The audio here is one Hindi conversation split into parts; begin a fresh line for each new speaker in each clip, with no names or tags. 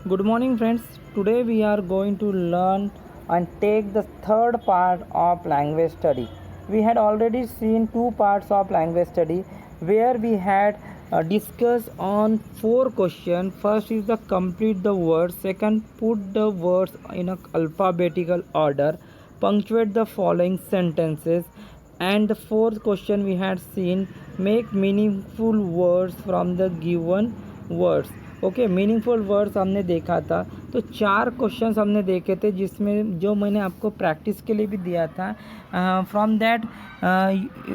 Good morning, friends. Today we are going to learn and take the third part of language study. We had already seen two parts of language study where we had discussed on four questions. First is the complete the words, second put the words in a alphabetical order, punctuate the following sentences, and the fourth question we had seen make meaningful words from the given words. Okay meaningful words हमने देखा था। तो चार क्वेश्चंस हमने देखे थे जिसमें जो मैंने आपको प्रैक्टिस के लिए भी दिया था। From that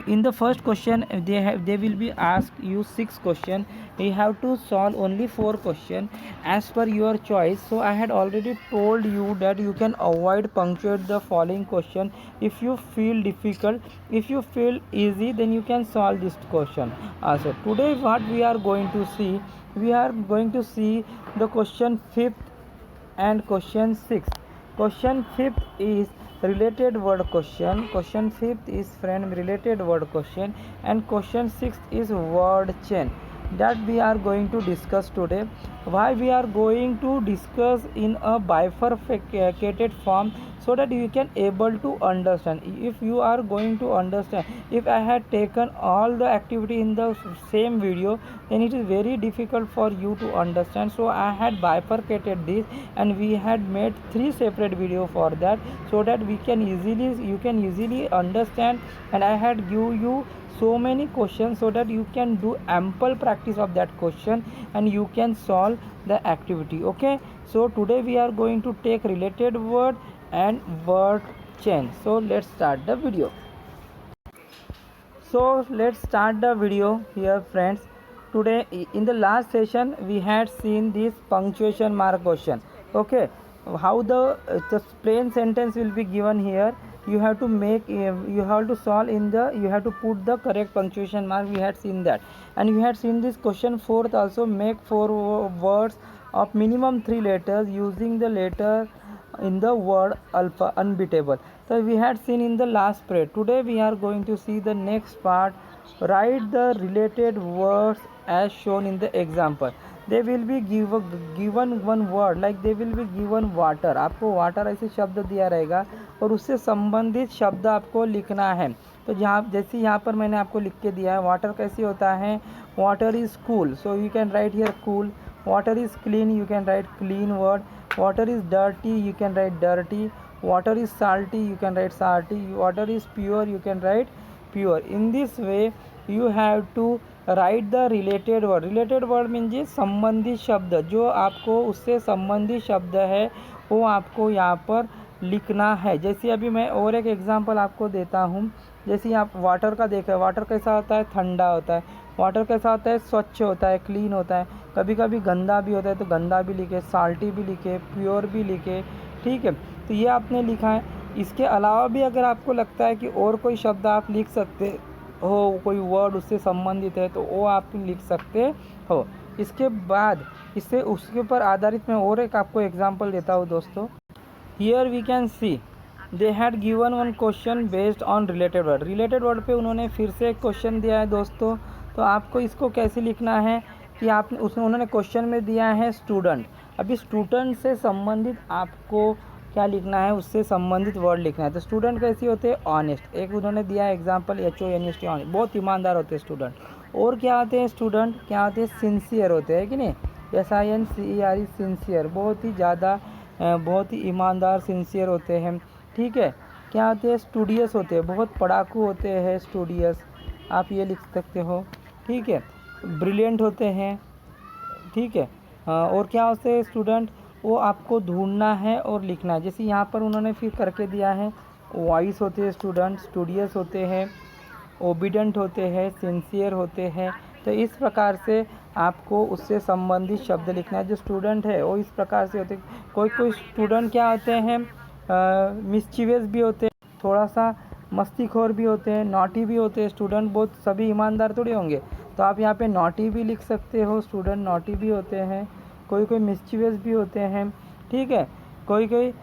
in the first question they will be ask you 6 question, you have to solve only 4 question as per your choice. So I had already told you that you can avoid punctuate the following question if you feel difficult. If you feel easy, then you can solve this question also. Today what we are going to see, we are going to see the question 5th and question 6th. Question 5th is related word question, question 5th is friend related word question, and question 6th is word chain that we are going to discuss today. Why we are going to discuss in a bifurcated form, so that you can able to understand. If you are going to understand, if I had taken all the activity in the same video, then it is very difficult for you to understand. So I had bifurcated this and we had made 3 separate video for that, so that we can easily you can easily understand. And I had give you so many questions so that you can do ample practice of that question and you can solve the activity. Okay, so today we are going to take related word and word chain. So let's start the video. So let's start the video here, friends. Today in the last session we had seen this punctuation mark question. Okay, how the plain sentence will be given here. You have to make you have to solve in the you have to put the correct punctuation mark. We had seen that, and we had seen this question 4th also. Make 4 words of minimum 3 letters using the letter in the word alpha unbeatable. So we had seen in the last period. Today we are going to see the next part. Write the related words as shown in the example. They will be given one word, like they will be given water. आपको वाटर ऐसे शब्द दिया रहेगा और उससे संबंधित शब्द आपको लिखना है। तो जहाँ जैसे यहाँ पर मैंने आपको लिख के दिया है, वाटर कैसे होता है, water is cool, so you can write here cool. Water is clean, you can write clean word. Water is dirty, you can write dirty. Water is salty, you can write salty. Water is pure, you can write pure. In this way you have to write the related word. Related word means संबंधित शब्द, जो आपको उससे संबंधित शब्द है वो आपको यहाँ पर लिखना है. जैसे अभी मैं और एक एग्जांपल आपको देता हूँ. जैसे आप वाटर का देखा है, वाटर कैसा होता है, ठंडा होता है. वाटर कैसा होता है, स्वच्छ होता है, क्लीन होता है. कभी कभी गंदा भी होता है, तो गंदा भी लिखे, साल्टी भी लिखे, प्योर भी लिखे. ठीक है, तो ये आपने लिखा है. इसके अलावा भी अगर आपको लगता है कि और कोई शब्द आप लिख सकते हो, कोई वर्ड उससे संबंधित है, तो वो आप लिख सकते हो. इसके बाद इससे उसके ऊपर आधारित मैं और एक आपको एग्जांपल देता हूँ दोस्तों. Here we can see they had given one question based on related word. Related word पे उन्होंने फिर से एक क्वेश्चन दिया है दोस्तों. तो आपको इसको कैसे लिखना है कि आपने उसमें उन्होंने क्वेश्चन में दिया है स्टूडेंट. अभी स्टूडेंट से संबंधित आपको क्या लिखना है, उससे संबंधित वर्ड लिखना है. तो स्टूडेंट कैसे होते हैं, ऑनेस्ट. एक उन्होंने दिया है एग्जांपल, HONEST, ऑनेस्ट, बहुत ईमानदार होते हैं स्टूडेंट. और क्या होते हैं स्टूडेंट, क्या होते हैं, सिंसियर होते हैं कि नहीं, SINCERE, सिंसियर, बहुत ही ज़्यादा बहुत ही ईमानदार, सिंसियर होते हैं. ठीक है. क्या होते हैं, स्टूडियस होते हैं, बहुत पढ़ाकू होते हैं, स्टूडियस, आप ये लिख सकते हो. ठीक है. ब्रिलियंट होते हैं. ठीक है. और क्या होते हैं स्टूडेंट, वो आपको ढूंढना है और लिखना है. जैसे यहाँ पर उन्होंने फिर करके दिया है, वॉइस होते हैं स्टूडेंट, स्टूडियस होते हैं, ओबीडेंट होते हैं, सिंसियर होते हैं. तो इस प्रकार से आपको उससे संबंधित शब्द लिखना है. जो स्टूडेंट है वो इस प्रकार से होते हैं. कोई कोई स्टूडेंट क्या होते हैं, मिस्चीवियस भी होते हैं, थोड़ा सा मस्तीखोर भी होते हैं, नॉटी भी होते हैं स्टूडेंट. बहुत सभी ईमानदार थोड़े होंगे, तो आप यहाँ पे नॉटी भी लिख सकते हो. स्टूडेंट नॉटी भी होते हैं, कोई कोई मिस्चीवियस भी होते हैं. ठीक है. कोई कोई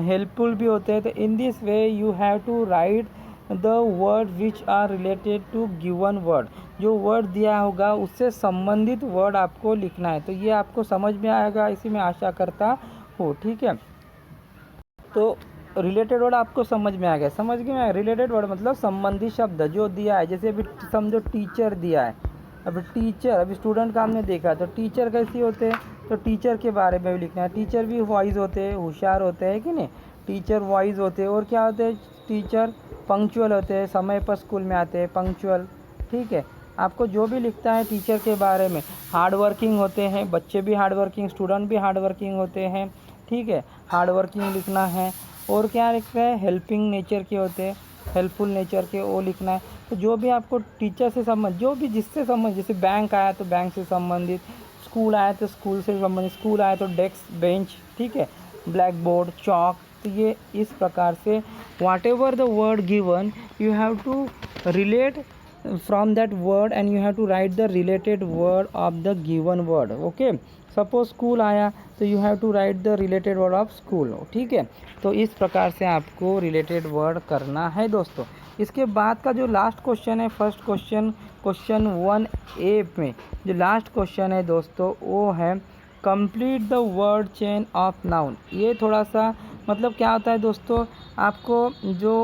हेल्पफुल भी होते हैं. तो in this way you have to write the word which are related to given word. जो वर्ड दिया होगा उससे संबंधित वर्ड आपको लिखना है। तो ये आपको समझ में आएगा, इसी में आशा करता हूँ, ठीक है। तो रिलेटेड वर्ड आपको समझ में आ गया, समझ में आया। रिलेटेड वर्ड मतलब संबंधित शब्द जो दिया है, जैसे अभी समझो टीचर दिया है। अभी टीचर, अभी स्टूडेंट का हमने देखा, तो टीचर कैसे होते हैं, तो टीचर के बारे में भी लिखना है। टीचर भी वाइज होते हैं, होशियार होते हैं कि नहीं, टीचर वाइज होते हैं। और क्या होते हैं, टीचर पंक्चुअल होते हैं, समय पर स्कूल में आते हैं, पंक्चुअल, ठीक है। आपको जो भी लिखता है टीचर के बारे में, हार्ड वर्किंग होते हैं, बच्चे भी हार्ड वर्किंग, स्टूडेंट भी हार्ड वर्किंग होते हैं, ठीक है, हार्ड वर्किंग लिखना है। और क्या लिखना है, हेल्पिंग नेचर के होते हैं, हेल्पफुल नेचर के, वो लिखना है। तो जो भी आपको टीचर से संबंध, जो भी जिससे संबंध, जैसे बैंक आया तो बैंक से संबंधित, स्कूल आया तो स्कूल से संबंधित, स्कूल आया तो डेस्क, बेंच, ठीक है, ब्लैक बोर्ड, चौक। तो ये इस प्रकार से whatever the word given you have to relate from that word and you have to write the related word of the given word, okay। Suppose school आया तो you have to write the related word of school, ठीक है। तो इस प्रकार से आपको रिलेटेड वर्ड करना है दोस्तों। इसके बाद का जो लास्ट क्वेश्चन है, फर्स्ट क्वेश्चन, क्वेश्चन 1A में जो लास्ट क्वेश्चन है दोस्तों, वो है complete the word chain of noun. ये थोड़ा सा मतलब क्या होता है दोस्तों, आपको जो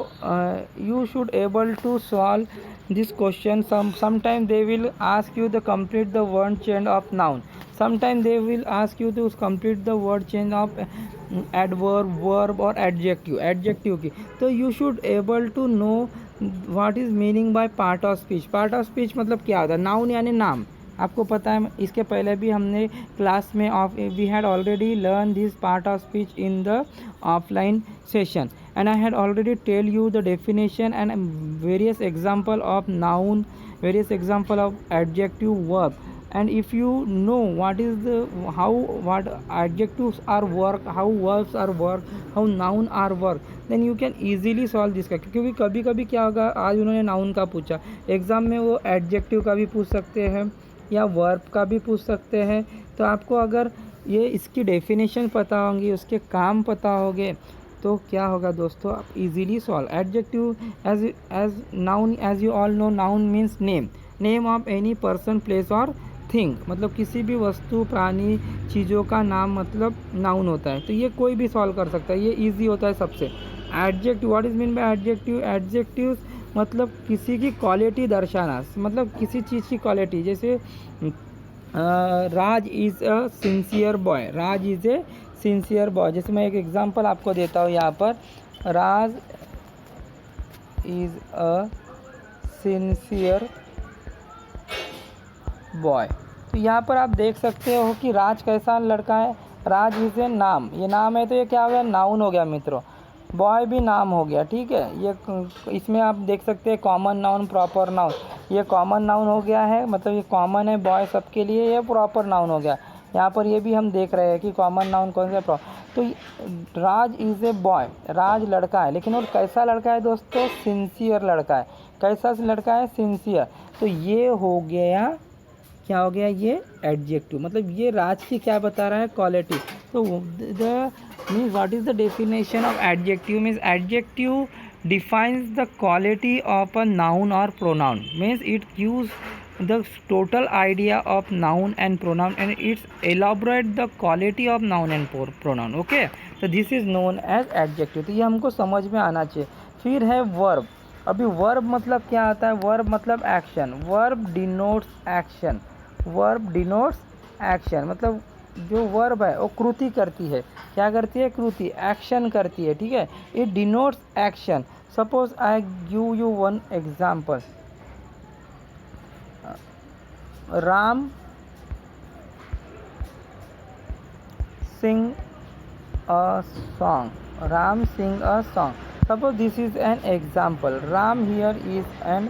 you should able to solve this question. Sometime they will ask you to complete the word chain of noun, sometime they will ask you to complete the word chain of adverb, verb or adjective की। तो you should able to know what is meaning by part of speech। part of speech मतलब क्या होता है, noun यानी नाम, आपको पता है। इसके पहले भी हमने क्लास में we had already learn this part of speech in the offline session and I had already tell you the definition and various example of noun, various example of adjective, verb। and if you know what is the what adjectives are work, how verbs are work, how noun are work, then you can easily solve this। क्योंकि कभी कभी क्या होगा, आज उन्होंने नाउन का पूछा, एग्ज़ाम में वो एडजेक्टिव का भी पूछ सकते हैं या वर्ब का भी पूछ सकते हैं। तो आपको अगर ये इसकी डेफिनेशन पता होंगी, उसके काम पता होंगे, तो क्या होगा दोस्तों, आप easily solve. Adjective as noun, as you all know, noun means name, name of any person, place और थिंग, मतलब किसी भी वस्तु, प्राणी, चीज़ों का नाम मतलब नाउन होता है। तो ये कोई भी सॉल्व कर सकता है, ये इजी होता है सबसे। Adjective, what is mean by adjective, adjective मतलब किसी की क्वालिटी दर्शाना, मतलब किसी चीज़ की क्वालिटी। जैसे Raj is a sincere boy, Raj is a sincere boy. जैसे मैं एक एग्जांपल आपको देता हूँ यहाँ पर, Raj is a sincere boy. तो यहाँ पर आप देख सकते हो कि राज कैसा लड़का है, राज इज़ ए नाम, ये नाम है तो ये क्या हो गया, नाउन हो गया मित्रों। बॉय भी नाम हो गया, ठीक है। ये इसमें आप देख सकते हैं कॉमन नाउन, प्रॉपर नाउन। ये कॉमन नाउन हो गया है, मतलब ये कॉमन है बॉय सबके लिए, ये प्रॉपर नाउन हो गया। यहाँ पर ये भी हम देख रहे हैं कि कॉमन नाउन कौन सा तो राज इज़ ए बॉय, राज लड़का है, लेकिन और कैसा लड़का है दोस्तों, सिंसियर लड़का है। कैसा लड़का है, सिंसियर। तो ये हो गया, क्या हो गया, ये एडजेक्टिव, मतलब ये राज की क्या बता रहा है, क्वालिटी। तो the means what is the definition of adjective, means adjective defines the quality of a noun or pronoun, means it gives the total idea of noun and pronoun and it's elaborate the quality of noun and pronoun, okay। तो this is known as adjective। तो ये हमको समझ में आना चाहिए। फिर है verb। अभी verb मतलब क्या आता है, verb मतलब action, verb denotes action, verb denotes action, मतलब जो वर्ब है वो कृति करती है, क्या करती है, कृति, एक्शन करती है, ठीक है। It denotes action. Suppose I give you one example, Ram sing a song, Ram sing a song. Suppose this is an example, Ram here is an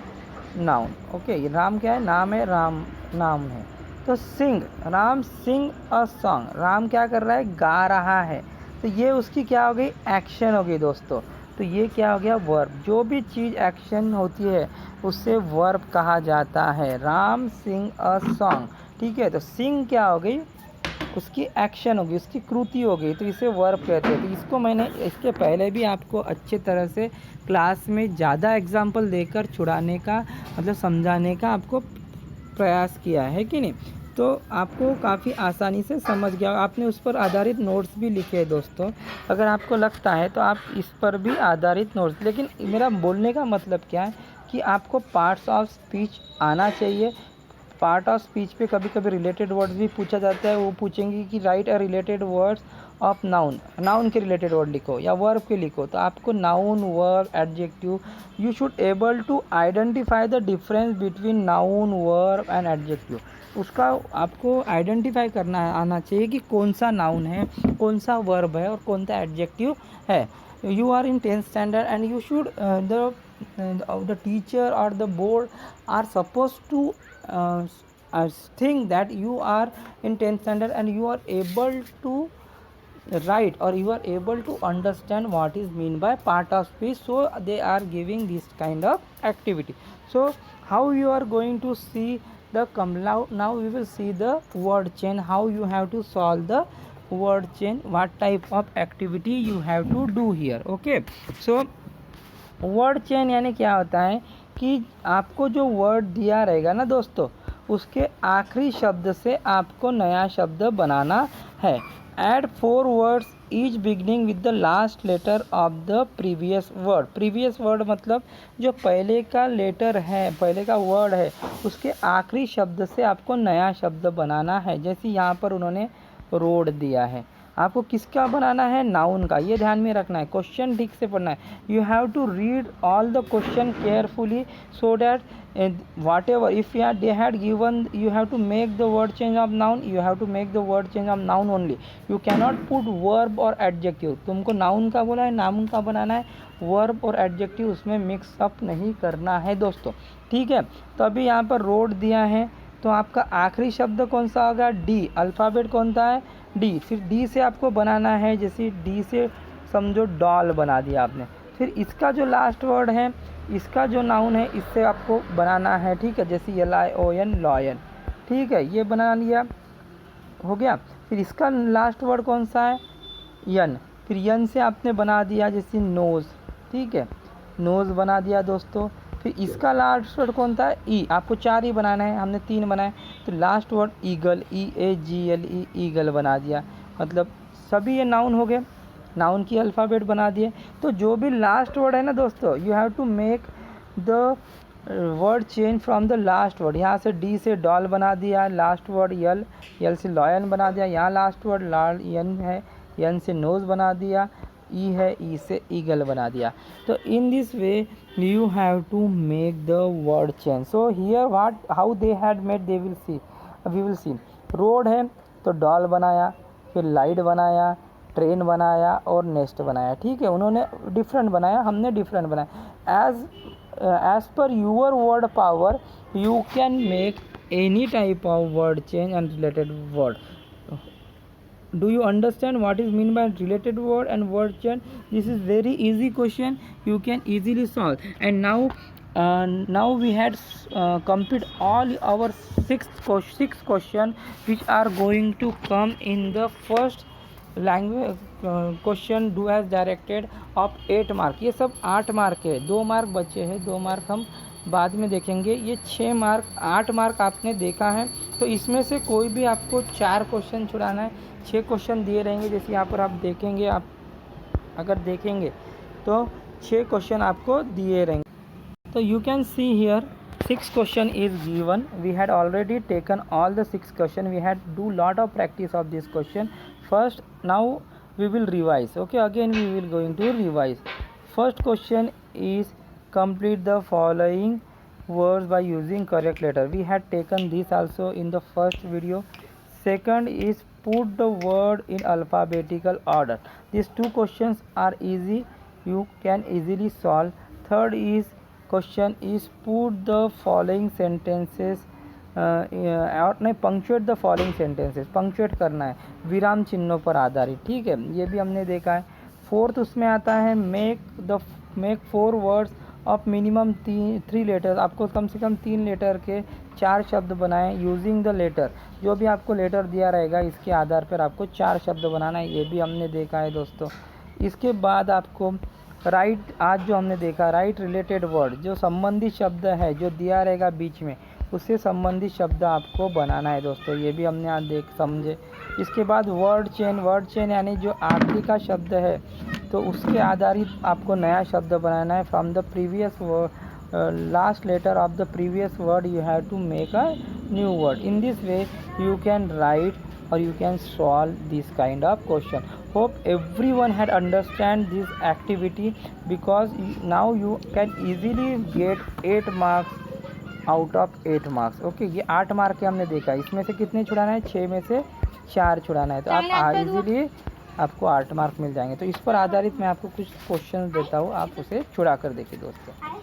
noun, okay. Ram क्या है, नाम है, राम नाम है। तो sing, Ram sing a song, Ram क्या कर रहा है, गा रहा है। तो ये उसकी क्या हो गई, एक्शन हो गई दोस्तों। तो ये क्या हो गया, वर्ब। जो भी चीज़ एक्शन होती है उससे वर्ब कहा जाता है। राम सिंग अ सॉन्ग, ठीक है। तो सिंग क्या हो गई, उसकी एक्शन होगी, उसकी कृति हो गई, तो इसे वर्ब कहते हैं। तो इसको मैंने इसके पहले भी आपको अच्छे तरह से क्लास में ज़्यादा एग्जाम्पल देकर छुड़ाने का मतलब समझाने का आपको प्रयास किया है कि नहीं, तो आपको काफ़ी आसानी से समझ गया। आपने उस पर आधारित नोट्स भी लिखे हैं दोस्तों, अगर आपको लगता है तो आप इस पर भी आधारित नोट्स। लेकिन मेरा बोलने का मतलब क्या है कि आपको पार्ट्स ऑफ स्पीच आना चाहिए। पार्ट ऑफ स्पीच पे कभी कभी रिलेटेड वर्ड्स भी पूछा जाता है। वो पूछेंगे कि write a related words of noun, noun के रिलेटेड वर्ड लिखो या वर्ब के लिखो, तो आपको noun, verb, adjective, you should able to identify the difference between noun, verb and adjective. उसका आपको आइडेंटिफाई करना आना चाहिए कि कौन सा नाउन है, कौन सा वर्ब है और कौन सा एडजेक्टिव है। You are in 10th standard and you should the teacher or the board are supposed to think that you are in 10th standard and you are able to write or you are able to understand what is mean by part of speech, so they are giving this kind of activity. So how you are going to see the now we will see the word chain, how you have to solve the word chain, what type of activity you have to do here. Okay, so word chain यानी क्या होता है कि आपको जो वर्ड दिया रहेगा ना दोस्तों, उसके आखिरी शब्द से आपको नया शब्द बनाना है। Add 4 words each beginning with the last letter of the previous word. Previous word मतलब जो पहले का लेटर है, पहले का वर्ड है, उसके आखिरी शब्द से आपको नया शब्द बनाना है। जैसे यहाँ पर उन्होंने रोड दिया है, आपको किसका बनाना है, नाउन का। ये ध्यान में रखना है, क्वेश्चन ठीक से पढ़ना है। You have to read all the question carefully so that whatever if they had given you have to make the word change of noun, you have to make the word change of noun only. You cannot put verb और एडजेक्टिव। तुमको नाउन का बोला है, नाउन का बनाना है, वर्ब और एडजेक्टिव उसमें मिक्स अप नहीं करना है दोस्तों, ठीक है। तो अभी यहाँ पर रोड दिया है, तो आपका आखिरी शब्द कौन सा होगा, डी। अल्फ़ाबेट कौन सा है, डी। फिर डी से आपको बनाना है, जैसे डी से समझो डॉल बना दिया आपने। फिर इसका जो लास्ट वर्ड है, इसका जो नाउन है, इससे आपको बनाना है, ठीक है। जैसे LION, लॉयन, ठीक है, ये बना लिया, हो गया। फिर इसका लास्ट वर्ड कौन सा है, यन। फिर यन से आपने बना दिया जैसे नोज़, ठीक है, नोज़ बना दिया दोस्तों। फिर इसका लास्ट वर्ड कौन था, ई। आपको 4 ही बनाना है, हमने 3 बनाए, तो last word eagle, EAGLE, eagle बना दिया। मतलब सभी ये नाउन हो गए, नाउन की अल्फ़ाबेट बना दिए। तो जो भी लास्ट वर्ड है ना दोस्तों, you have to make the word change from the last word. यहाँ से डी से डॉल बना दिया, लास्ट वर्ड यल, यल से लॉयन बना दिया। यहाँ लास्ट वर्ड लाल यन है, यन से नोज़ बना दिया, ई है, ई से ईगल बना दिया। तो in this way you have to make the word change. So here what how they had made, they will see, we will see. Road है तो डॉल बनाया, फिर लाइट बनाया, ट्रेन बनाया और नेस्ट बनाया, ठीक है। उन्होंने डिफरेंट बनाया, हमने डिफरेंट बनाया। As per your word power you can make any type of word change and related word. Do you understand what is mean by related word and word chain? This is very easy question, you can easily solve. And now we had complete all our six question which are going to come in the first language question do as directed of 8 mark. ये सब 8 मार्क है, 2 मार्क बचे हैं, 2 मार्क हम बाद में देखेंगे। ये 6 मार्क, 8 मार्क आपने देखा है, तो इसमें से कोई भी आपको 4 क्वेश्चन छुड़ाना है। 6 क्वेश्चन दिए रहेंगे, जैसे यहाँ पर आप देखेंगे, आप अगर देखेंगे तो 6 क्वेश्चन आपको दिए रहेंगे। तो you can see here 6 question is given. We had already taken all the 6 question. We had do lot of practice of this question. First, now we will revise. Okay, again we will going to revise. First question is complete the following words by using correct letter. We had taken this also in the first video. Second is put the word in alphabetical order. These 2 questions are easy, you can easily solve. Third is question is put the following sentences और नहीं punctuate the following sentences. Punctuate करना है विराम चिन्हों पर आधारित, ठीक है, ये भी हमने देखा है। फोर्थ उसमें आता है make 4 words of minimum 3 letters. आपको कम से कम 3 लेटर के 4 शब्द बनाएं यूजिंग द लेटर। जो भी आपको लेटर दिया रहेगा इसके आधार पर आपको 4 शब्द बनाना है, ये भी हमने देखा है दोस्तों। इसके बाद आपको राइट, आज जो हमने देखा राइट रिलेटेड वर्ड, जो संबंधित शब्द है जो दिया रहेगा बीच में, उससे संबंधित शब्द आपको बनाना है दोस्तों। ये भी हमने आज देख समझे। इसके बाद वर्ड चेन यानी जो आखिरी का शब्द है तो उसके आधारित आपको नया शब्द बनाना है। From the previous last letter of the previous word you have to make a new word. In this way you can write or you can solve this kind of question. Hope everyone had understand this activity, because now you can easily get 8 marks out of 8 marks. Okay, ये 8 मार्क के हमने देखा, इसमें से कितने छुड़ाना है? 6 में से 4 छुड़ाना है, तो आप इजीली आपको 8 मार्क मिल जाएंगे। तो इस पर आधारित मैं आपको कुछ क्वेश्चन देता हूँ, आप उसे छुड़ा कर देखिए दोस्तों।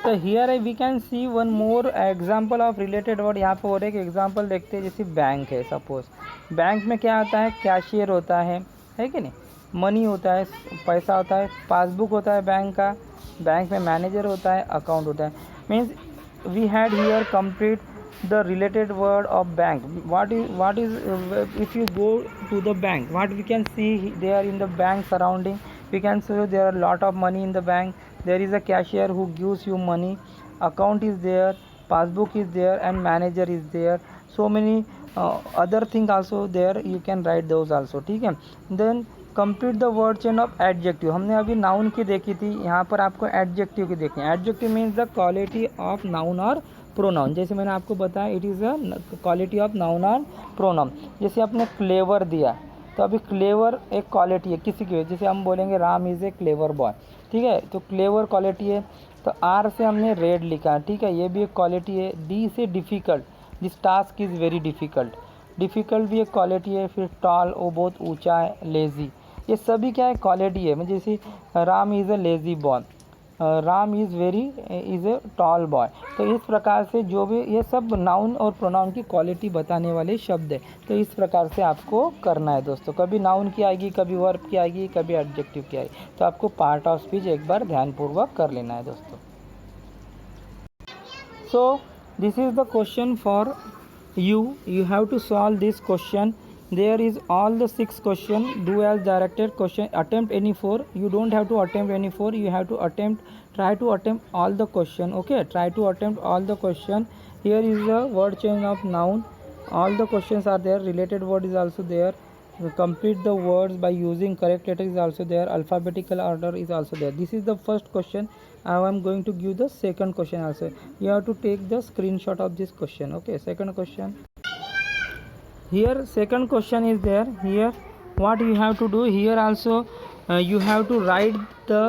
तो here we can see one more example of related word. यहाँ पर और एक एग्जाम्पल देखते हैं, जैसे बैंक है। सपोज बैंक में क्या होता है? कैशियर होता है कि नहीं? मनी होता है, पैसा होता है, पासबुक होता है बैंक का, बैंक में मैनेजर होता है, अकाउंट होता है। Means we had here complete the related word of bank. What is if you go to the bank, what we can see there in the bank surrounding? We can see there are a lot of money in the bank. There is a cashier who gives you money, account is there, passbook is there, and manager is there. So many other things also there, you can write those also. ठीक है। Then complete the word chain of adjective. हमने अभी noun की देखी थी, यहाँ पर आपको adjective की देखनी है। Adjective means the quality of noun or pronoun. जैसे मैंने आपको बताया, it is a quality of noun और प्रोनाउन। जैसे आपने क्लेवर दिया, तो अभी क्लेवर एक क्वालिटी है किसी की, जैसे हम बोलेंगे Ram is a clever boy, ठीक है, तो क्लेवर क्वालिटी है। तो आर से हमने रेड लिखा, ठीक है, ये भी एक क्वालिटी है। डी से difficult, this task is very difficult, difficult भी एक क्वालिटी है। फिर टॉल, वो बहुत ऊँचा है। लेज़ी, ये सभी क्या है? क्वालिटी है। जैसे Ram is a lazy boy, Ram is a tall boy. तो इस प्रकार से जो भी ये सब नाउन और प्रोनाउन की क्वालिटी बताने वाले शब्द है। तो इस प्रकार से आपको करना है दोस्तों। कभी नाउन की आएगी, कभी वर्ब की आएगी, कभी एडजेक्टिव की आएगी। तो आपको पार्ट ऑफ स्पीच एक बार ध्यानपूर्वक कर लेना है दोस्तों। So this is the question for you have to solve this question. There is all the 6 question, do as directed question, attempt any 4. You don't have to attempt any 4, you have to try to attempt all the question. Okay, try to attempt all the question. Here is the word chain of noun, all the questions are there, related word is also there, complete the words by using correct letter is also there, alphabetical order is also there. This is the first question. I am going to give the second question also. You have to take the screenshot of this question. Okay, second question. Here second question is there. Here what you have to do, here also you have to write the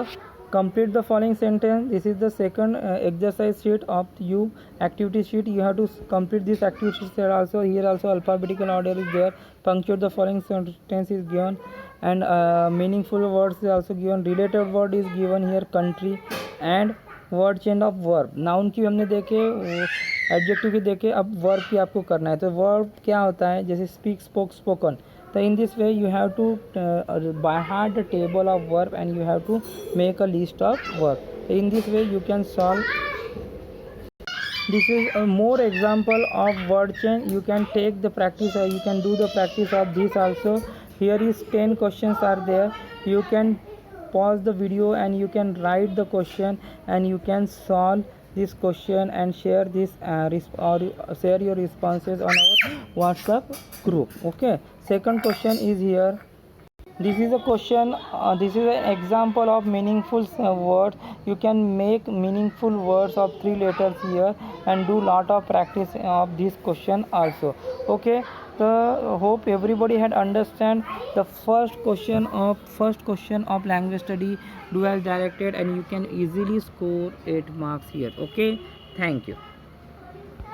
complete the following sentence. This is the second exercise sheet of you activity sheet. You have to complete this activity sheet also. Here also alphabetical order is there, punctuate the following sentence is given, and meaningful words is also given. Related word is given here, country, and word chain of verb. Noun की हमने देखे, एडजेक्टिव की देखे, अब वर्ब की आपको करना है। तो वर्ब क्या होता है? जैसे स्पीक, स्पोक, स्पोकन। तो in this way you have to by heart the table of verb and you have to make a list of verb. In this way you can solve. This is a more example of word chain. You can take the practice, or you can do the practice of this also. Here is 10 questions are there. You can pause the video and you can write the question and you can solve this question and share this or share your responses on our WhatsApp group. Okay, second question is here. This is a question, this is an example of meaningful words. You can make meaningful words of 3 letters here and do lot of practice of this question also. Okay, so hope everybody had understand the first question of language study, do as directed, and you can easily score 8 marks here. Okay, thank you.